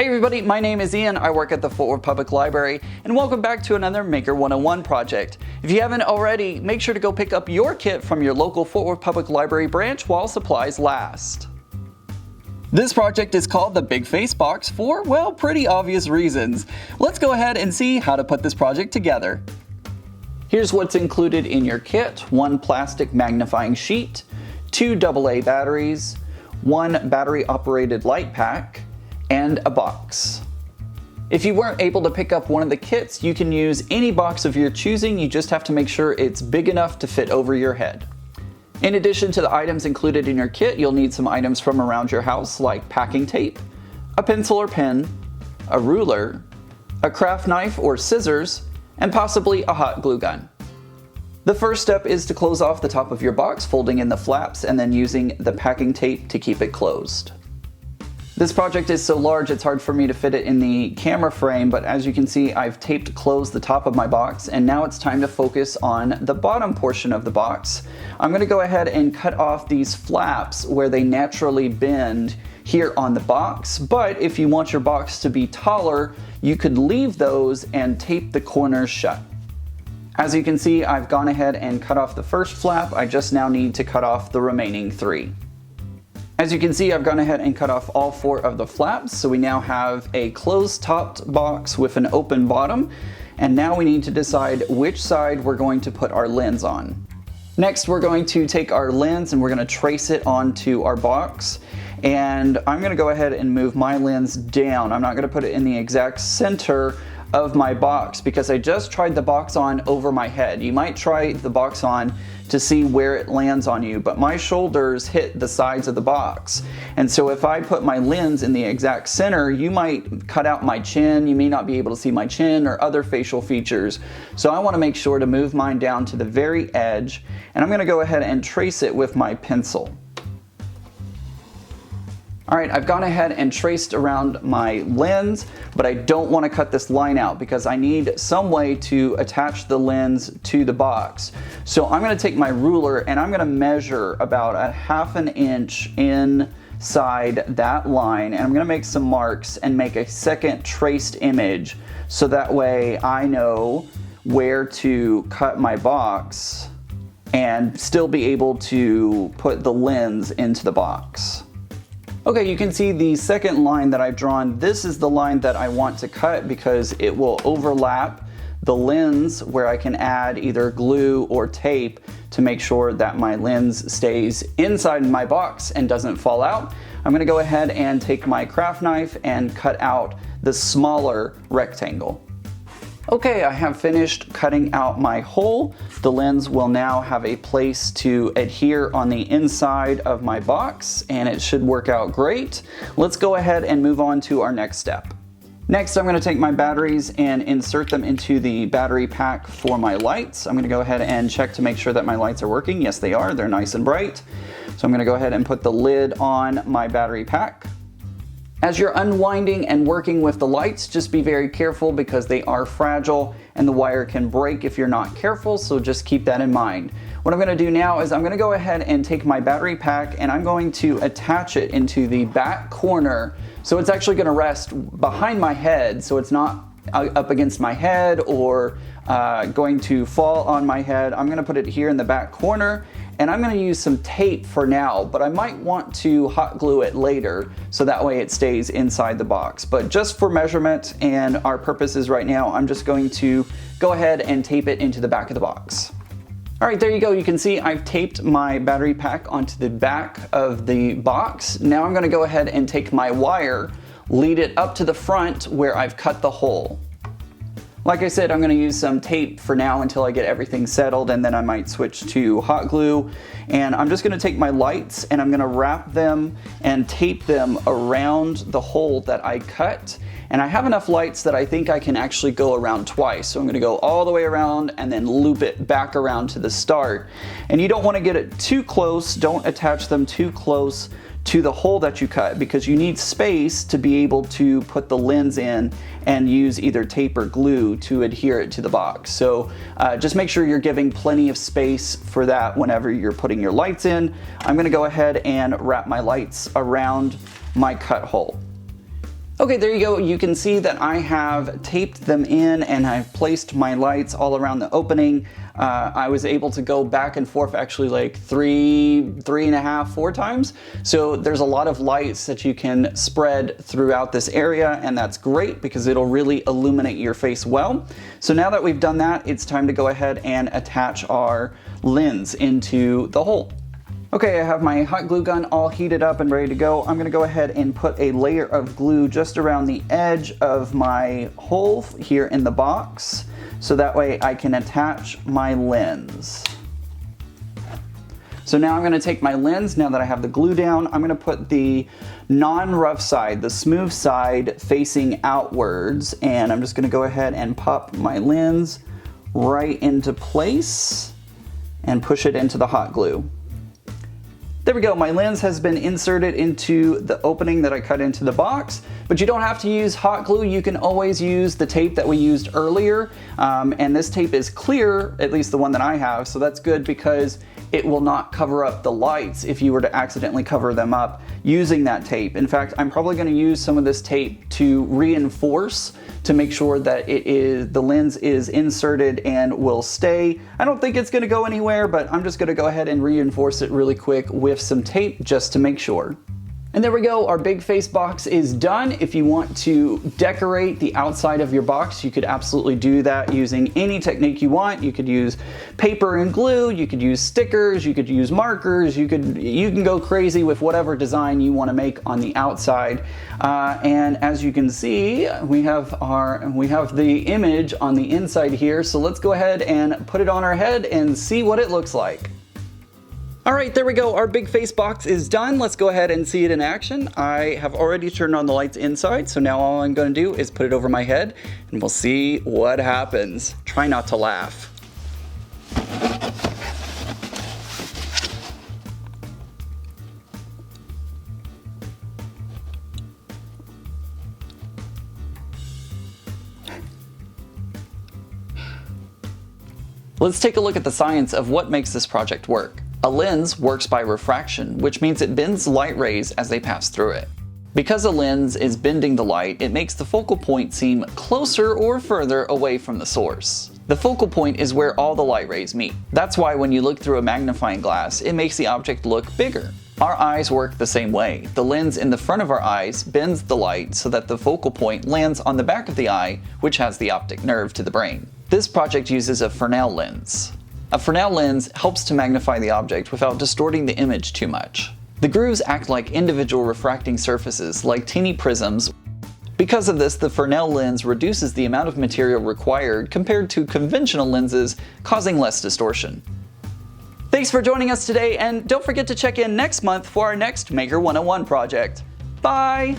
Hey everybody, my name is Ian. I work at the Fort Worth Public Library, and welcome back to another Maker 101 project. If you haven't already, make sure to go pick up your kit from your local Fort Worth Public Library branch while supplies last. This project is called the Big Face Box for, well, pretty obvious reasons. Let's go ahead and see how to put this project together. Here's what's included in your kit: one plastic magnifying sheet, two AA batteries, one battery operated light pack, and a box. If you weren't able to pick up one of the kits, you can use any box of your choosing. You just have to make sure it's big enough to fit over your head. In addition to the items included in your kit, you'll need some items from around your house like packing tape, a pencil or pen, a ruler, a craft knife or scissors, and possibly a hot glue gun. The first step is to close off the top of your box, folding in the flaps and then using the packing tape to keep it closed. This project is so large it's hard for me to fit it in the camera frame, but as you can see, I've taped closed the top of my box, and now it's time to focus on the bottom portion of the box. I'm going to go ahead and cut off these flaps where they naturally bend here on the box, but if you want your box to be taller, you could leave those and tape the corners shut. As you can see, I've gone ahead and cut off the first flap. I just now need to cut off the remaining three. As you can see, I've gone ahead and cut off all four of the flaps, so we now have a closed-topped box with an open bottom, and now we need to decide which side we're going to put our lens on. Next, we're going to take our lens and we're going to trace it onto our box, and I'm going to go ahead and move my lens down. I'm not going to put it in the exact center of my box because I just tried the box on over my head. You might try the box on to see where it lands on you, but my shoulders hit the sides of the box. And so if I put my lens in the exact center, you might cut out my chin, you may not be able to see my chin or other facial features. So I want to make sure to move mine down to the very edge, and I'm going to go ahead and trace it with my pencil. Alright, I've gone ahead and traced around my lens, but I don't want to cut this line out because I need some way to attach the lens to the box. So I'm going to take my ruler and I'm going to measure about a ½ an inch inside that line, and I'm going to make some marks and make a second traced image so that way I know where to cut my box and still be able to put the lens into the box. Okay, you can see the second line that I've drawn. This is the line that I want to cut because it will overlap the lens where I can add either glue or tape to make sure that my lens stays inside my box and doesn't fall out. I'm going to go ahead and take my craft knife and cut out the smaller rectangle. Okay, I have finished cutting out my hole. The lens will now have a place to adhere on the inside of my box, and it should work out great. Let's go ahead and move on to our next step. Next, I'm going to take my batteries and insert them into the battery pack for my lights. I'm going to go ahead and check to make sure that my lights are working. Yes, they are. They're nice and bright. So I'm going to go ahead and put the lid on my battery pack. As you're unwinding and working with the lights, just be very careful because they are fragile and the wire can break if you're not careful, so just keep that in mind. What I'm going to do now is I'm going to go ahead and take my battery pack and I'm going to attach it into the back corner, so it's actually going to rest behind my head so it's not up against my head or going to fall on my head. I'm going to put it here in the back corner, and I'm going to use some tape for now, but I might want to hot glue it later so that way it stays inside the box. But just for measurement and our purposes right now, I'm just going to go ahead and tape it into the back of the box. Alright, there you go. You can see I've taped my battery pack onto the back of the box. Now I'm going to go ahead and take my wire, lead it up to the front where I've cut the hole. Like I said, I'm going to use some tape for now until I get everything settled, and then I might switch to hot glue. And I'm just going to take my lights and I'm going to wrap them and tape them around the hole that I cut. And I have enough lights that I think I can actually go around twice. So I'm going to go all the way around and then loop it back around to the start. And you don't want to get it too close. Don't attach them too close to the hole that you cut because you need space to be able to put the lens in and use either tape or glue to adhere it to the box. So just make sure you're giving plenty of space for that whenever you're putting your lights in. I'm going to go ahead and wrap my lights around my cut hole. Okay, there you go. You can see that I have taped them in and I've placed my lights all around the opening. I was able to go back and forth actually like three and a half, 4 times. So there's a lot of lights that you can spread throughout this area, and that's great because it'll really illuminate your face well. So now that we've done that, it's time to go ahead and attach our lens into the hole. Okay, I have my hot glue gun all heated up and ready to go. I'm gonna go ahead and put a layer of glue just around the edge of my hole here in the box, so that way I can attach my lens. So now I'm gonna take my lens, now that I have the glue down, I'm gonna put the non-rough side, the smooth side, facing outwards, and I'm just gonna go ahead and pop my lens right into place and push it into the hot glue. There we go, my lens has been inserted into the opening that I cut into the box, but you don't have to use hot glue. You can always use the tape that we used earlier, and this tape is clear, at least the one that I have, so that's good because it will not cover up the lights if you were to accidentally cover them up using that tape. In fact, I'm probably going to use some of this tape to reinforce to make sure that the lens is inserted and will stay. I don't think it's going to go anywhere, but I'm just going to go ahead and reinforce it really quick with some tape just to make sure. And there we go, our big face box is done. If you want to decorate the outside of your box, you could absolutely do that using any technique you want. You could use paper and glue, you could use stickers, you could use markers, you can go crazy with whatever design you want to make on the outside. And as you can see, we have the image on the inside here, so let's go ahead and put it on our head and see what it looks like. All right, there we go. Our big face box is done. Let's go ahead and see it in action. I have already turned on the lights inside, so now all I'm gonna do is put it over my head and we'll see what happens. Try not to laugh. Let's take a look at the science of what makes this project work. A lens works by refraction, which means it bends light rays as they pass through it. Because a lens is bending the light, it makes the focal point seem closer or further away from the source. The focal point is where all the light rays meet. That's why when you look through a magnifying glass, it makes the object look bigger. Our eyes work the same way. The lens in the front of our eyes bends the light so that the focal point lands on the back of the eye, which has the optic nerve to the brain. This project uses a Fresnel lens. A Fresnel lens helps to magnify the object without distorting the image too much. The grooves act like individual refracting surfaces, like teeny prisms. Because of this, the Fresnel lens reduces the amount of material required compared to conventional lenses, causing less distortion. Thanks for joining us today, and don't forget to check in next month for our next Maker 101 project. Bye!